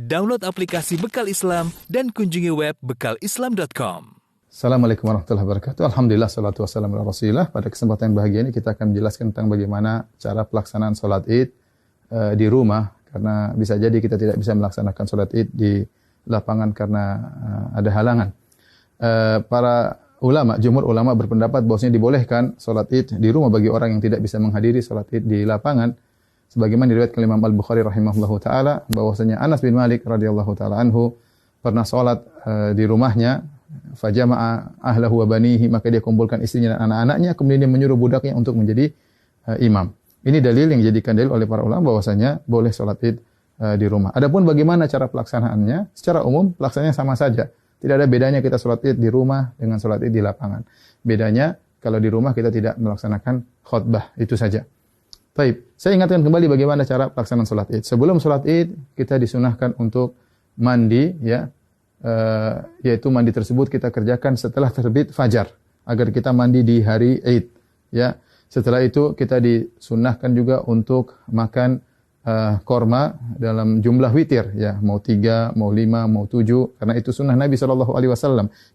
Download aplikasi Bekal Islam dan kunjungi web bekalislam.com. Assalamualaikum warahmatullahi wabarakatuh. Alhamdulillah, salatu wassalamu ala rasulillah. Pada kesempatan yang bahagia ini kita akan menjelaskan tentang bagaimana cara pelaksanaan sholat id di rumah. Karena bisa jadi kita tidak bisa melaksanakan sholat id di lapangan karena ada halangan. Para ulama, jumhur ulama berpendapat bahwasanya dibolehkan sholat id di rumah bagi orang yang tidak bisa menghadiri sholat id di lapangan. Sebagaimana diriwayatkan Imam Al-Bukhari rahimahullahu taala bahwasanya Anas bin Malik radhiyallahu taala anhu pernah salat di rumahnya, fajama'a ahlahu wa banihi, maka dia kumpulkan istrinya dan anak-anaknya, kemudian dia menyuruh budaknya untuk menjadi imam. Ini dalil yang dijadikan dalil oleh para ulama bahwasanya boleh salat Id di rumah. Adapun bagaimana cara pelaksanaannya? Secara umum pelaksanaannya sama saja. Tidak ada bedanya kita salat Id di rumah dengan salat Id di lapangan. Bedanya kalau di rumah kita tidak melaksanakan khutbah, itu saja. Baik, saya ingatkan kembali bagaimana cara pelaksanaan salat Id. Sebelum salat Id, kita disunahkan untuk mandi, ya, yaitu mandi tersebut kita kerjakan setelah terbit fajar, agar kita mandi di hari Id. Ya, setelah itu kita disunahkan juga untuk makan korma dalam jumlah witir, ya, mau 3, mau 5, mau 7, karena itu sunnah Nabi SAW.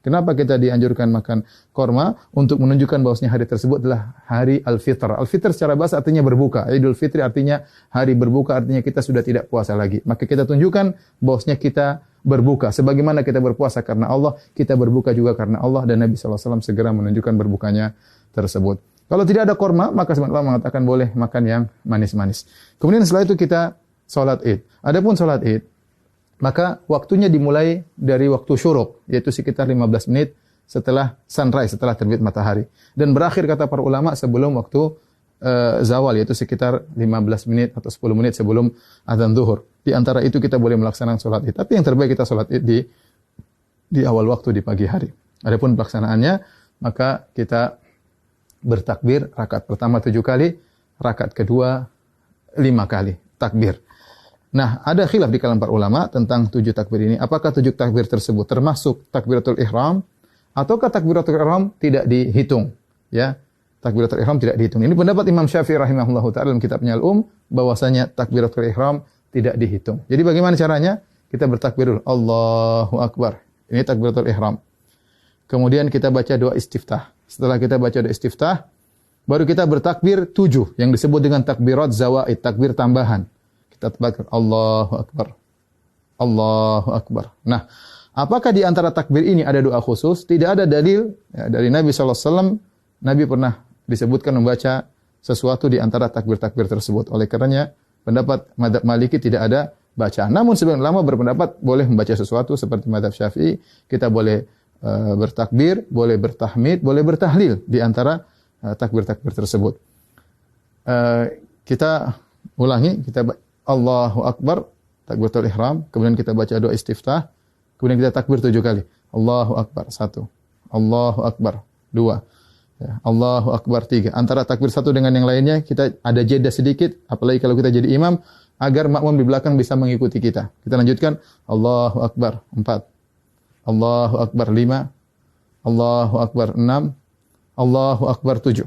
Kenapa kita dianjurkan makan korma? Untuk menunjukkan bahwasanya hari tersebut adalah hari Al-Fitr. Al-Fitr secara bahasa artinya berbuka. Idul Fitri artinya hari berbuka, artinya kita sudah tidak puasa lagi. Maka kita tunjukkan bahwasanya kita berbuka. Sebagaimana kita berpuasa karena Allah, kita berbuka juga karena Allah, dan Nabi SAW segera menunjukkan berbukanya tersebut. Kalau tidak ada korma, maka sebagian ulama mengatakan boleh makan yang manis-manis. Kemudian setelah itu kita sholat Id. Adapun sholat Id, maka waktunya dimulai dari waktu syuruk, yaitu sekitar 15 menit setelah sunrise, setelah terbit matahari. Dan berakhir kata para ulama sebelum waktu zawal, yaitu sekitar 15 menit atau 10 menit sebelum azan zuhur. Di antara itu kita boleh melaksanakan sholat Id. Tapi yang terbaik kita sholat Id di awal waktu, di pagi hari. Adapun pelaksanaannya, maka kita bertakbir rakaat pertama 7 kali, rakaat kedua 5 kali takbir. Nah, ada khilaf di kalangan para ulama tentang 7 takbir ini. Apakah 7 takbir tersebut termasuk takbiratul ihram ataukah takbiratul ihram tidak dihitung? Ya, takbiratul ihram tidak dihitung. Ini pendapat Imam Syafi'i rahimahullahu taala dalam kitabnya Al-Um, bahwasanya takbiratul ihram tidak dihitung. Jadi bagaimana caranya? Kita bertakbir dulu, Allahu Akbar. Ini takbiratul ihram. Kemudian kita baca doa istiftah. Setelah kita baca doa istiftah, baru kita bertakbir 7 yang disebut dengan takbirat zawaid, takbir tambahan. Kita takbir Allahu Akbar. Allahu Akbar. Nah, apakah di antara takbir ini ada doa khusus? Tidak ada dalil ya, dari Nabi SAW. Nabi pernah disebutkan membaca sesuatu di antara takbir-takbir tersebut. Oleh karenanya, pendapat mazhab Maliki tidak ada bacaan. Namun sebagian ulama berpendapat boleh membaca sesuatu seperti mazhab Syafi'i. Kita boleh bertakbir, boleh bertahmid, boleh bertahlil di antara takbir-takbir tersebut. Kita ulangi, kita Allahu Akbar, takbiratul ihram, kemudian kita baca doa istiftah, kemudian kita takbir 7 kali. Allahu Akbar 1, Allahu Akbar 2, ya, Allahu Akbar 3. Antara takbir satu dengan yang lainnya kita ada jeda sedikit, apalagi kalau kita jadi imam, agar makmum di belakang bisa mengikuti kita. Kita lanjutkan Allahu Akbar 4, Allahu Akbar 5, Allahu Akbar 6, Allahu Akbar 7.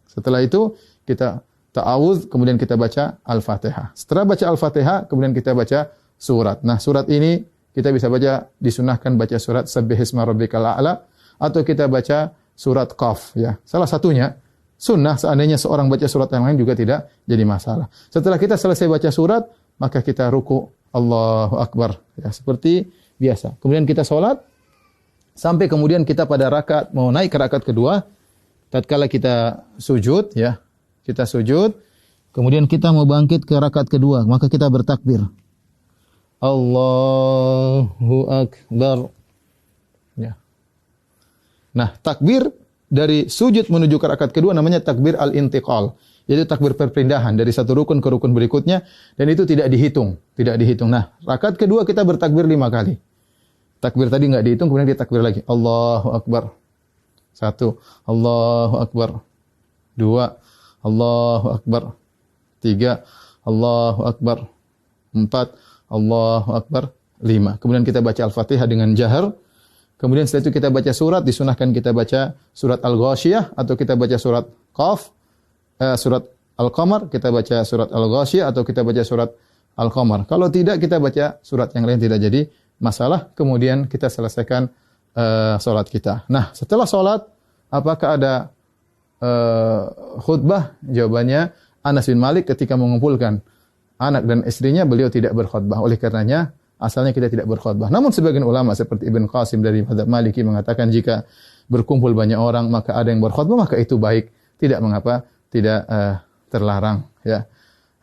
Setelah itu kita ta'awudz, kemudian kita baca Al-Fatihah. Setelah baca Al-Fatihah, kemudian kita baca surat. Nah, surat ini kita bisa baca, disunahkan baca surat Sabbihisma Rabbikal A'la, atau kita baca surat Qaf, ya. Salah satunya sunnah, seandainya seorang baca surat yang lain juga tidak jadi masalah. Setelah kita selesai baca surat, maka kita ruku, Allahu Akbar, ya, seperti biasa. Kemudian kita sholat, sampai kemudian kita pada rakaat, mau naik ke rakaat kedua, tatkala kita sujud, ya, kita sujud, kemudian kita mau bangkit ke rakaat kedua, maka kita bertakbir. Allahu Akbar. Ya. Nah, takbir dari sujud menuju ke rakaat kedua namanya takbir al-intiqal. Yaitu takbir perpindahan dari satu rukun ke rukun berikutnya, dan itu tidak dihitung, tidak dihitung. Nah, rakaat kedua kita bertakbir 5 kali. Takbir tadi enggak dihitung, kemudian kita takbir lagi. Allahu Akbar. 1, Allahu Akbar. 2, Allahu Akbar. 3, Allahu Akbar. 4, Allahu Akbar. 5. Kemudian kita baca Al-Fatihah dengan jahar. Kemudian setelah itu kita baca surat, disunahkan kita baca surat Al-Ghasyiyah atau kita baca surat Qaf. Surat Al-Qamar, kita baca surat Al-Ghasyiyah atau kita baca surat Al-Qamar. Kalau tidak kita baca surat yang lain tidak jadi masalah. Kemudian kita selesaikan salat kita. Nah, setelah salat apakah ada khutbah? Jawabannya Anas bin Malik ketika mengumpulkan anak dan istrinya beliau tidak berkhutbah. Oleh karenanya asalnya kita tidak berkhutbah. Namun sebagian ulama seperti Ibn Qasim dari mazhab Maliki mengatakan jika berkumpul banyak orang maka ada yang berkhutbah maka itu baik, tidak mengapa, tidak terlarang ya.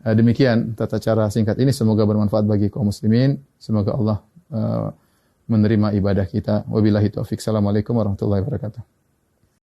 Demikian tata cara singkat ini, semoga bermanfaat bagi kaum muslimin. Semoga Allah menerima ibadah kita. Wabillahi taufik. Assalamualaikum warahmatullahi wabarakatuh.